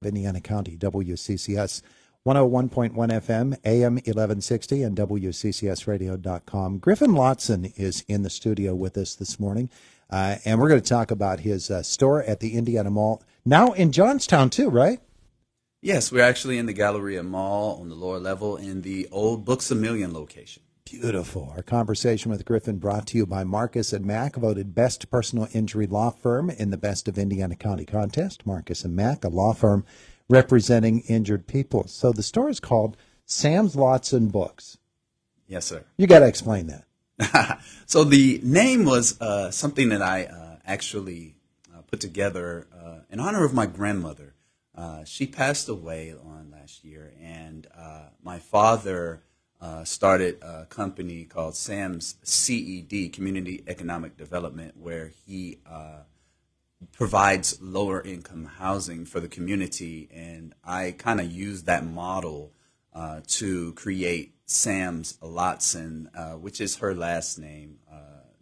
Indiana County, WCCS 101.1 FM, AM 1160, and WCCSradio.com. Griffin Lotson is in the studio with us this morning, and we're going to talk about his store at the Indiana Mall, now in Johnstown too, right? Yes, we're actually in the Galleria Mall on the lower level in the old Books A Million location. Beautiful. Our conversation with Griffin brought to you by Marcus & Mack, voted best personal injury law firm in the Best of Indiana County contest. Marcus & Mack, a law firm representing injured people. So the store is called Sam's Lotson Books. Yes, sir. You got to explain that. So the name was something that I actually put together in honor of my grandmother. She passed away on last year, and my father started a company called Sam's CED, Community Economic Development, where he provides lower income housing for the community. And I kind of used that model to create Sam's Lotson, which is her last name,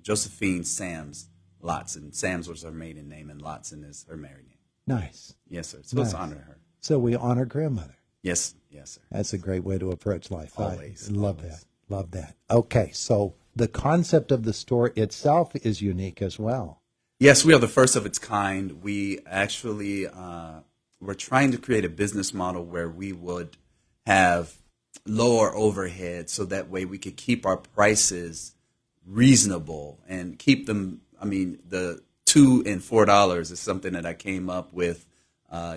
Josephine Sam's Lotson. Sam's was her maiden name, and Lotson is her married name. Nice. Yes, sir. So Nice. let's honor her. So we honor grandmother. Yes, yes, sir. That's a great way to approach life. Always. I love Always. that. Love that. Okay, so the concept of the store itself is unique as well. Yes, we are the first of its kind. We actually we're trying to create a business model where we would have lower overhead, so that way we could keep our prices reasonable and keep them. I mean, the $2 and $4 is something that I came up with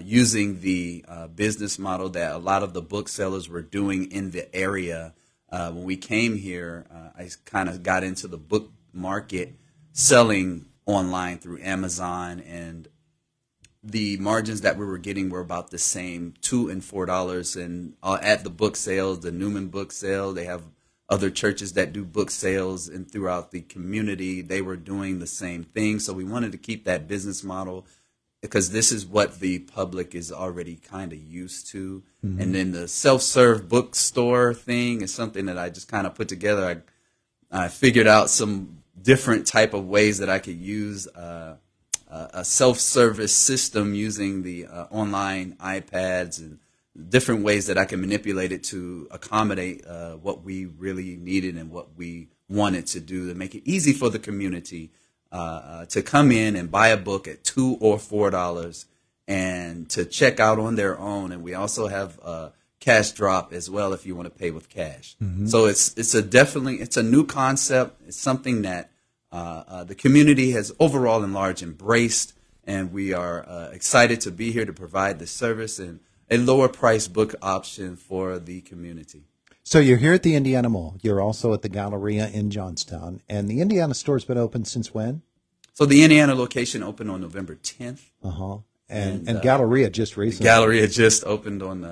using the business model that a lot of the booksellers were doing in the area. When we came here, I kind of got into the book market selling online through Amazon, and the margins that we were getting were about the same, $2 and $4. And at the book sales, the Newman book sale, they have other churches that do book sales, and throughout the community, they were doing the same thing. So we wanted to keep that business model, because this is what the public is already kind of used to. Mm-hmm. And then the self-serve bookstore thing is something that I just kind of put together. I figured out some different type of ways that I could use a self-service system using the online iPads, and different ways that I can manipulate it to accommodate what we really needed and what we wanted to do, to make it easy for the community to come in and buy a book at $2 or $4 and to check out on their own. And we also have cash drop as well if you want to pay with cash. Mm-hmm. So it's a new concept. It's something that the community has overall and large embraced, and we are excited to be here to provide the service and a lower price book option for the community. So you're here at the Indiana Mall. You're also at the Galleria in Johnstown. And the Indiana store's been open since when? So the Indiana location opened on November 10th. Uh-huh. And Galleria just recently. Galleria just opened on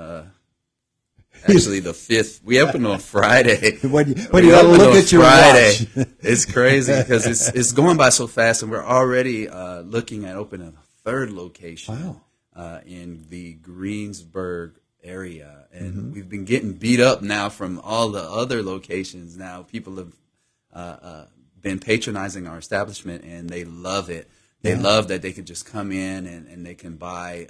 actually the 5th. We opened on Friday. when you look at your Friday, watch. It's crazy because it's going by so fast, and we're already looking at opening a third location in the Greensburg area, and we've been getting beat up now from all the other locations. Now people have been patronizing our establishment, and they love it. They love that they can just come in and they can buy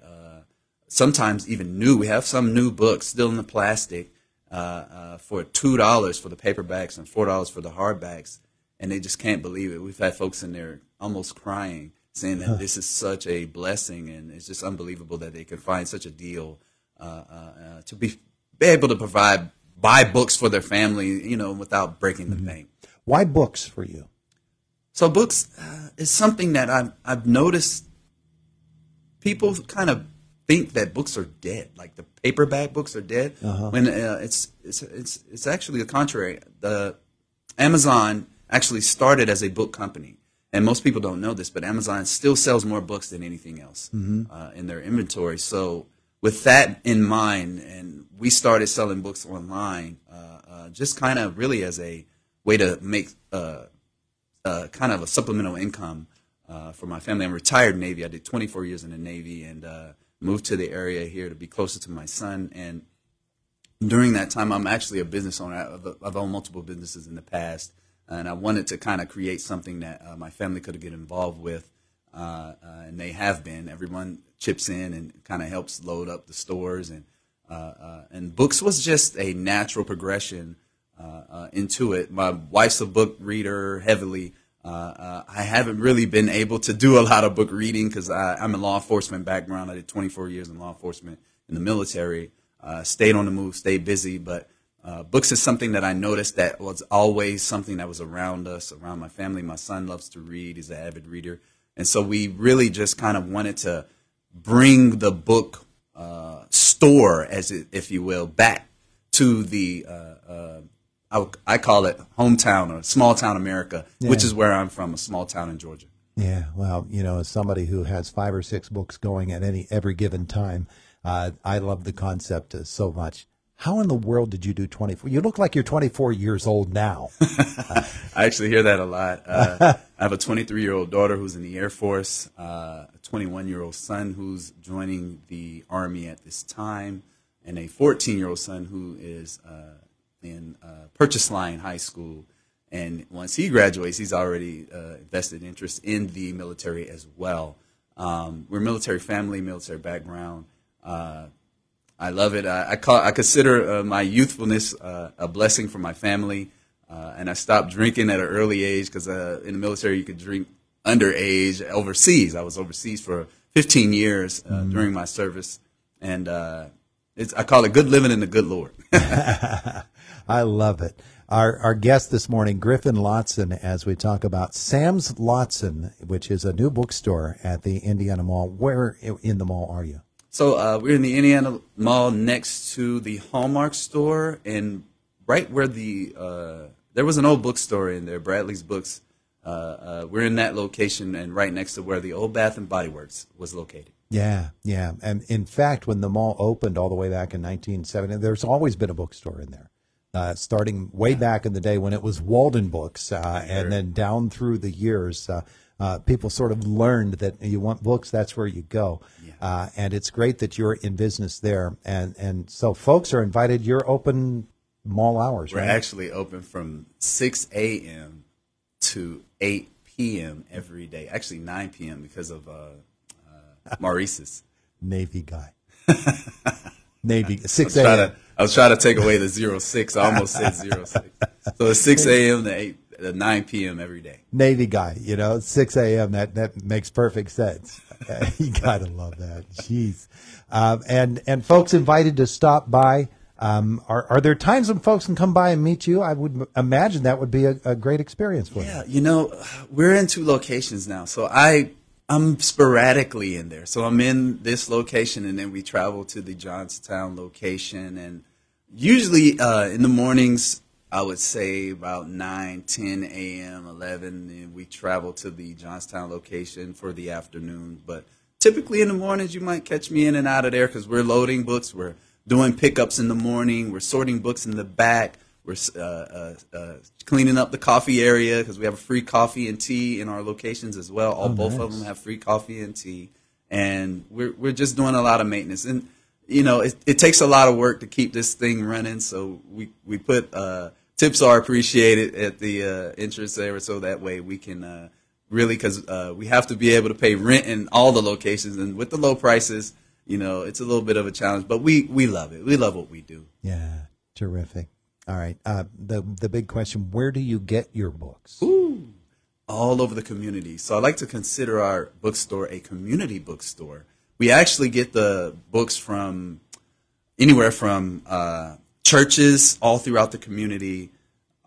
sometimes even new. We have some new books still in the plastic for $2 for the paperbacks and $4 for the hardbacks, and they just can't believe it. We've had folks in there almost crying, saying that this is such a blessing, and it's just unbelievable that they can find such a deal to be able to buy books for their family, without breaking the bank. Why books for you? So books is something that I've noticed people kind of think that books are dead, like the paperback books are dead, when it's actually the contrary. The Amazon actually started as a book company, and most people don't know this, but Amazon still sells more books than anything else in their inventory. So with that in mind, and we started selling books online, just kind of really as a way to make kind of a supplemental income for my family. I'm retired Navy. I did 24 years in the Navy, and moved to the area here to be closer to my son. And during that time, I'm actually a business owner. I've owned multiple businesses in the past, and I wanted to kind of create something that my family could get involved with and they have been. Everyone chips in and kind of helps load up the stores, and books was just a natural progression into it. My wife's a book reader heavily. I haven't really been able to do a lot of book reading because I'm a law enforcement background. I did 24 years in law enforcement in the military. Stayed on the move, stayed busy, but books is something that I noticed that was always something that was around us, around my family. My son loves to read. He's an avid reader. And so we really just kind of wanted to bring the book store, if you will, back to the, I call it hometown or small town America, which is where I'm from, a small town in Georgia. Yeah, well, as somebody who has 5 or 6 books going at every given time, I love the concept so much. How in the world did you do 24? You look like you're 24 years old now. I actually hear that a lot. I have a 23-year-old daughter who's in the Air Force, a 21-year-old son who's joining the Army at this time, and a 14-year-old son who is in Purchase Line High School. And once he graduates, he's already vested interest in the military as well. We're a military family, military background. I love it. I consider my youthfulness a blessing for my family, and I stopped drinking at an early age because in the military you could drink underage overseas. I was overseas for 15 years during my service, and I call it good living in the good Lord. I love it. Our guest this morning, Griffin Lotson, as we talk about Sam's Lotson, which is a new bookstore at the Indiana Mall. Where in the mall are you? So we're in the Indiana Mall next to the Hallmark store, and right where there was an old bookstore in there, Bradley's Books. We're in that location and right next to where the old Bath and Body Works was located. Yeah. And in fact, when the mall opened all the way back in 1970, there's always been a bookstore in there, starting way back in the day when it was Walden Books, and then down through the years. People sort of learned that you want books, that's where you go. And it's great that you're in business there. And so folks are invited. You're open mall hours, We're right? actually open from 6 a.m. to 8 p.m. every day. Actually 9 p.m. because of Maurice's. Navy guy. Navy, 6 a.m. I was trying to take away the 06. I almost said 06. So it's 6 a.m. to 9 p.m. every day. Navy guy, 6 a.m. That makes perfect sense. You gotta love that. Jeez. And folks invited to stop by. Are there times when folks can come by and meet you? I would imagine that would be a great experience for them. Yeah, we're in 2 locations now, so I'm sporadically in there. So I'm in this location, and then we travel to the Johnstown location, and usually in the mornings, I would say about 9, 10 a.m., 11, and we travel to the Johnstown location for the afternoon. But typically in the mornings, you might catch me in and out of there because we're loading books. We're doing pickups in the morning. We're sorting books in the back. We're cleaning up the coffee area because we have a free coffee and tea in our locations as well. Both of them have free coffee and tea. And we're just doing a lot of maintenance. And, it takes a lot of work to keep this thing running. So we put tips are appreciated at the entrance there, so that way we can really, because we have to be able to pay rent in all the locations, and with the low prices, it's a little bit of a challenge, but we love it. We love what we do. Yeah, terrific. All right, the big question: where do you get your books? Ooh, all over the community. So I like to consider our bookstore a community bookstore. We actually get the books from anywhere from churches all throughout the community.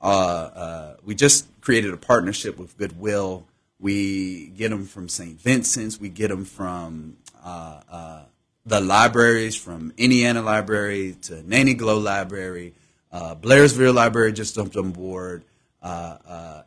We just created a partnership with Goodwill. We get them from St. Vincent's. We get them from the libraries, from Indiana Library to Nanny Glow Library. Blairsville Library just jumped on board.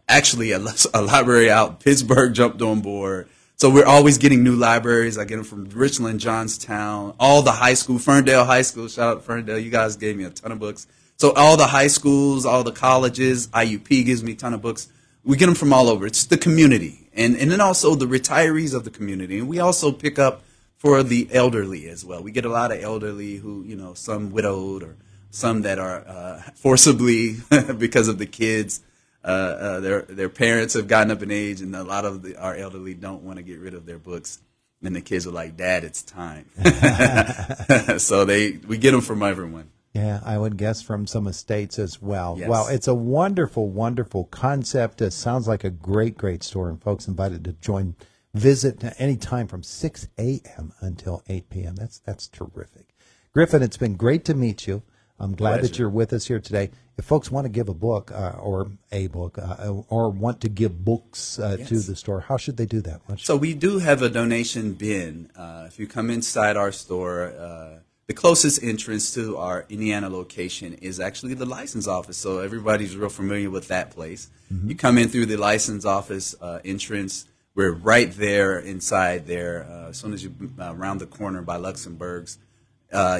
Actually, a library out in Pittsburgh jumped on board. So we're always getting new libraries. I get them from Richland, Johnstown, all the high school, Ferndale High School. Shout out to Ferndale. You guys gave me a ton of books. So all the high schools, all the colleges, IUP gives me a ton of books. We get them from all over. It's the community. And then also the retirees of the community. And we also pick up for the elderly as well. We get a lot of elderly who, some widowed or some that are forcibly because of the kids. Their parents have gotten up in age, and a lot of our elderly don't want to get rid of their books. And the kids are like, "Dad, it's time." So we get them from everyone. Yeah, I would guess from some estates as well. Yes. Well, it's a wonderful, wonderful concept. It sounds like a great, great store, and folks invited to visit any time from 6 a.m. until 8 p.m. That's terrific. Griffin, it's been great to meet you. I'm glad that you're with us here today. If folks want to give a book or want to give books to the store, how should they do that? So we do have a donation bin. If you come inside our store, the closest entrance to our Indiana location is actually the license office. So everybody's real familiar with that place. Mm-hmm. You come in through the license office entrance. We're right there inside there. As soon as you round the corner by Lotson Books,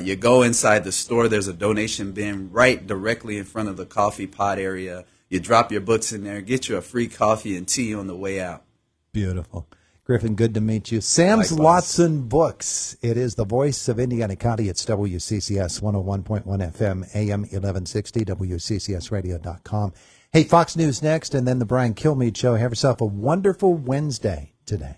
you go inside the store. There's a donation bin right directly in front of the coffee pot area. You drop your books in there, get you a free coffee and tea on the way out. Beautiful. Griffin, good to meet you. Sam's Lotson Books. It is the voice of Indiana County. It's WCCS 101.1 FM, AM 1160, WCCSradio.com. Hey, Fox News next, and then the Brian Kilmeade Show. Have yourself a wonderful Wednesday today.